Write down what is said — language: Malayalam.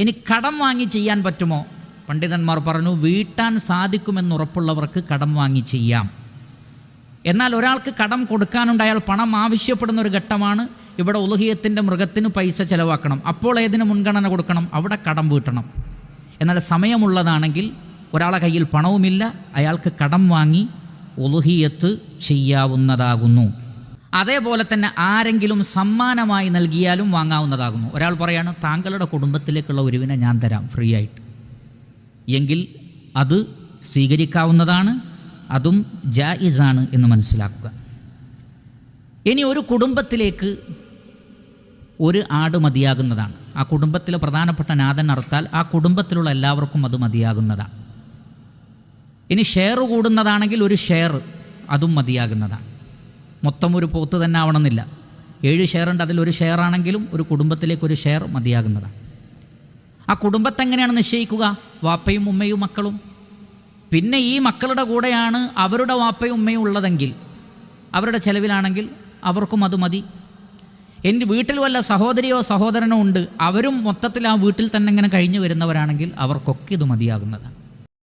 ഇനി കടം വാങ്ങി ചെയ്യാൻ പറ്റുമോ? പണ്ഡിതന്മാർ പറഞ്ഞു, വീട്ടാൻ സാധിക്കുമെന്നുറപ്പുള്ളവർക്ക് കടം വാങ്ങി ചെയ്യാം. എന്നാൽ ഒരാൾക്ക് കടം കൊടുക്കാനുണ്ട്, അയാൾ പണം ആവശ്യപ്പെടുന്ന ഒരു ഘട്ടമാണ്. ഇവിടെ ഉളുഹിയത്തിൻ്റെ മൃഗത്തിന് പൈസ ചിലവാക്കണം, അപ്പോൾ ഏതിന് മുൻഗണന കൊടുക്കണം? അവിടെ കടം വീട്ടണം. എന്നാൽ സമയമുള്ളതാണെങ്കിൽ ഒരാളെ കയ്യിൽ പണവുമില്ല, അയാൾക്ക് കടം വാങ്ങി ഉളുഹിയത്ത് ചെയ്യാവുന്നതാകുന്നു. അതേപോലെ തന്നെ ആരെങ്കിലും സമ്മാനമായി നൽകിയാലും വാങ്ങാവുന്നതാകുന്നു. ഒരാൾ പറയാണ്, താങ്കളുടെ കുടുംബത്തിലേക്കുള്ള ഒരുവിനെ ഞാൻ തരാം ഫ്രീ ആയിട്ട്, എങ്കിൽ അത് സ്വീകരിക്കാവുന്നതാണ്, അതും ജായിസാണ് എന്ന് മനസ്സിലാക്കുക. ഇനി ഒരു കുടുംബത്തിലേക്ക് ഒരു ആട് മതിയാകുന്നതാണ്. ആ കുടുംബത്തിലെ പ്രധാനപ്പെട്ട നാഥൻ അറുത്താൽ ആ കുടുംബത്തിലുള്ള എല്ലാവർക്കും അത് മതിയാകുന്നതാണ്. ഇനി ഷെയർ കൂടുന്നതാണെങ്കിൽ ഒരു ഷെയർ അതും മതിയാകുന്നതാണ്. മൊത്തം ഒരു പോത്ത് തന്നെ ആവണമെന്നില്ല. 7 ഷെയറുണ്ട്, അതിലൊരു ഷെയർ ആണെങ്കിലും ഒരു കുടുംബത്തിലേക്ക് ഒരു ഷെയർ മതിയാകുന്നതാണ്. ആ കുടുംബത്തെ എങ്ങനെയാണ് നിശ്ചയിക്കുക? വാപ്പയും ഉമ്മയും മക്കളും. പിന്നെ ഈ മക്കളുടെ കൂടെയാണ് അവരുടെ വാപ്പയും ഉമ്മയും ഉള്ളതെങ്കിൽ, അവരുടെ ചെലവിലാണെങ്കിൽ അവർക്കും അത് മതി. എൻ്റെ വീട്ടിൽ വല്ല സഹോദരിയോ സഹോദരനോ ഉണ്ട്, അവരും മൊത്തത്തിൽ ആ വീട്ടിൽ തന്നെ ഇങ്ങനെ കഴിഞ്ഞു വരുന്നവരാണെങ്കിൽ അവർക്കൊക്കെ ഇത് മതിയാകുന്നതാണ്.